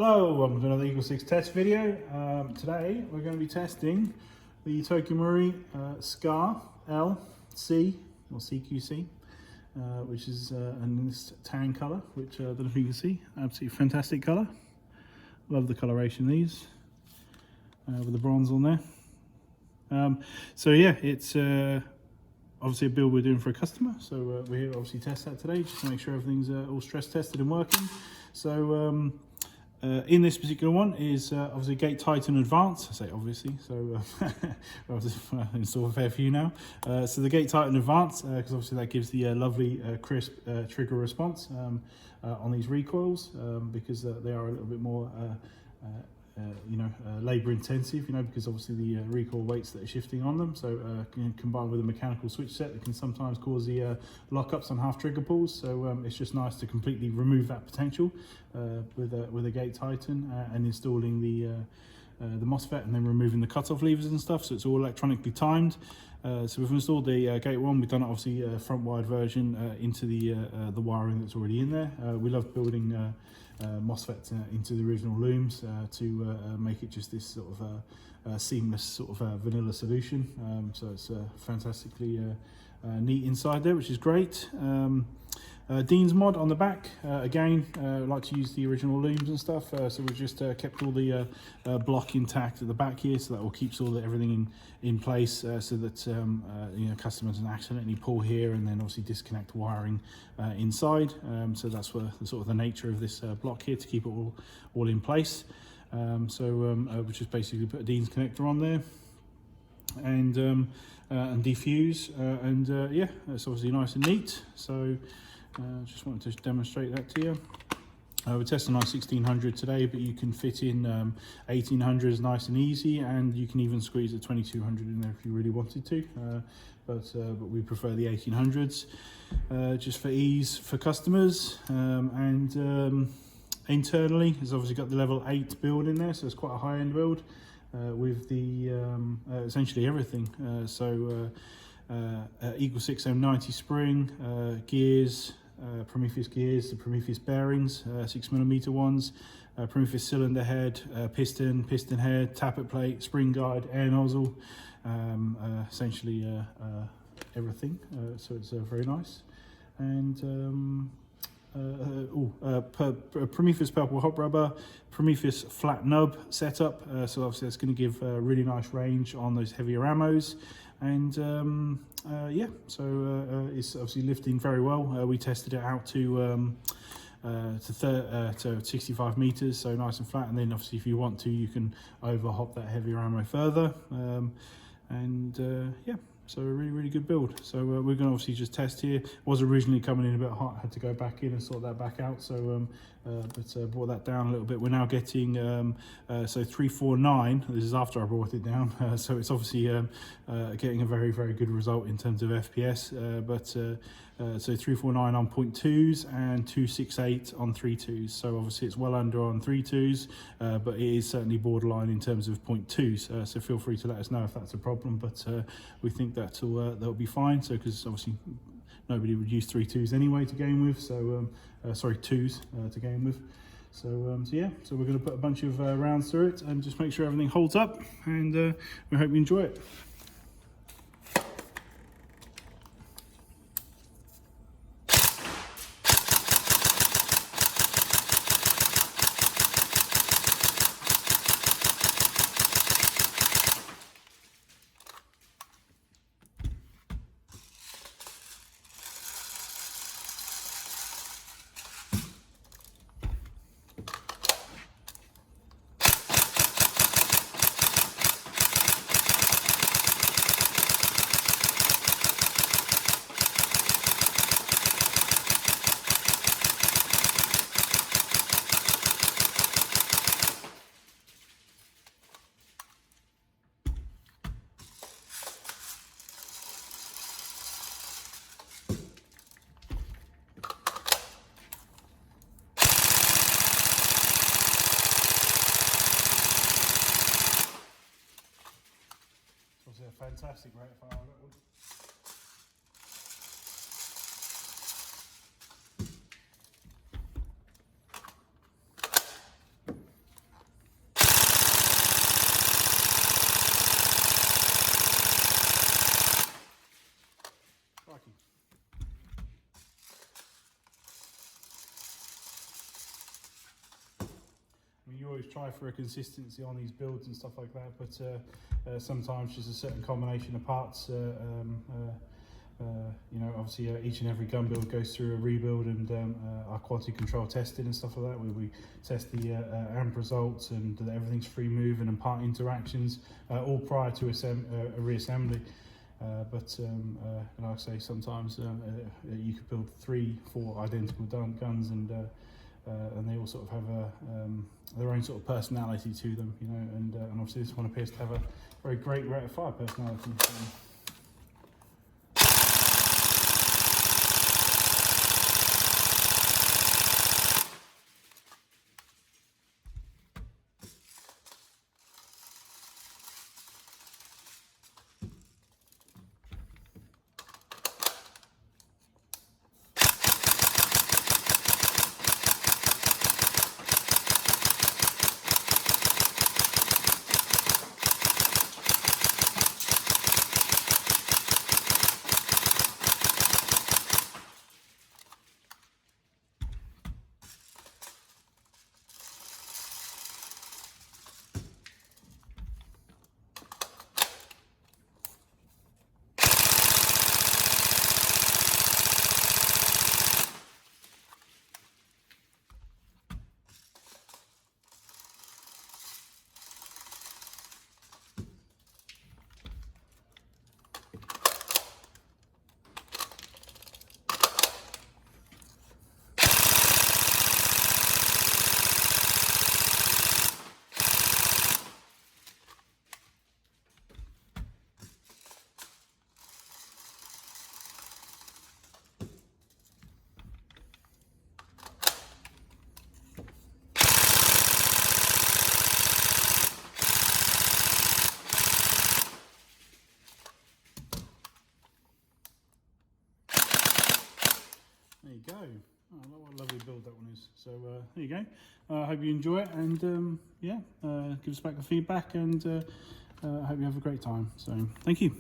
Hello, welcome to another EagleSix test video. Today we're going to be testing the Tokyo Marui Scar LC or CQC, which is in this tan colour, which I don't know if you can see. Absolutely fantastic colour. Love the coloration of these with the bronze on there. So yeah, it's obviously a build we're doing for a customer. So we're here to obviously test that today, just to make sure everything's all stress tested and working. So in this particular one is obviously Gate Titan Advance. I say obviously, so obviously install a fair few now. So the Gate Titan Advance, because obviously that gives the lovely crisp trigger response on these recoils, because they are a little bit more labour intensive, because obviously the recoil weights that are shifting on them. So combined with a mechanical switch set that can sometimes cause the lockups on half trigger pulls. So it's just nice to completely remove that potential with a Gate Titan and installing the Mosfet, and then removing the cutoff levers and stuff. So it's all electronically timed. So we've installed the Gate 1. We've done it obviously front wired version into the wiring that's already in there. We love building Mosfet into the original looms to make it just this sort of seamless sort of vanilla solution. So it's fantastically neat inside there, which is great. Dean's mod on the back, again, like to use the original looms and stuff, so we've just kept all the block intact at the back here, so that all keeps everything in place, so that customers can accidentally pull here and then obviously disconnect wiring inside. So that's where the sort of the nature of this block here, to keep it all in place. We just basically put a Dean's connector on there and defuse, yeah, it's obviously nice and neat. So just wanted to demonstrate that to you. We're testing on 1600 today, but you can fit in 1800s nice and easy, and you can even squeeze a 2200 in there if you really wanted to. But we prefer the 1800s just for ease for customers. Internally, it's obviously got the level 8 build in there, so it's quite a high-end build with the essentially everything. EagleSix M90 spring, gears, Prometheus gears, the Prometheus Bearings, 6mm ones, Prometheus cylinder head, piston head, tappet plate, spring guide, air nozzle, essentially everything. So it's very nice. And Prometheus purple hop rubber, Prometheus Flat Nub setup. So obviously that's going to give a really nice range on those heavier ammos. And yeah, so it's obviously lifting very well. We tested it out to 65 meters, so nice and flat. And then obviously if you want to, you can overhop that heavier ammo further. Yeah, so a really good build. So we're going to obviously just test here. Was originally coming in a bit hot, had to go back in and sort that back out. So but brought that down a little bit. We're now getting so 349. This is after I brought it down. So it's obviously getting a very good result in terms of FPS. So 349 on 0.2s and 268 on 3.2s. So obviously it's well under on 3.2s, but it is certainly borderline in terms of 0.2s. So feel free to let us know if that's a problem. But we think that'll be fine. So because obviously nobody would use 3.2s anyway to game with. So sorry, 2s to game with. So yeah, so we're going to put a bunch of rounds through it and just make sure everything holds up. And we hope you enjoy it. A fantastic rate of fire. you always try for a consistency on these builds and stuff like that, but sometimes just a certain combination of parts, you know, obviously each and every gun build goes through a rebuild, and our quality control testing and stuff like that, where we test the amp results and that everything's free moving and part interactions, all prior to a reassembly. But like I say, sometimes you could build 3-4 identical guns, and they all sort of have their own sort of personality to them, you know, and obviously this one appears to have a very great rate of fire personality. There you go. Oh, what a lovely build that one is. So there you go. I hope you enjoy it, and yeah, give us back the feedback, and I hope you have a great time. So thank you.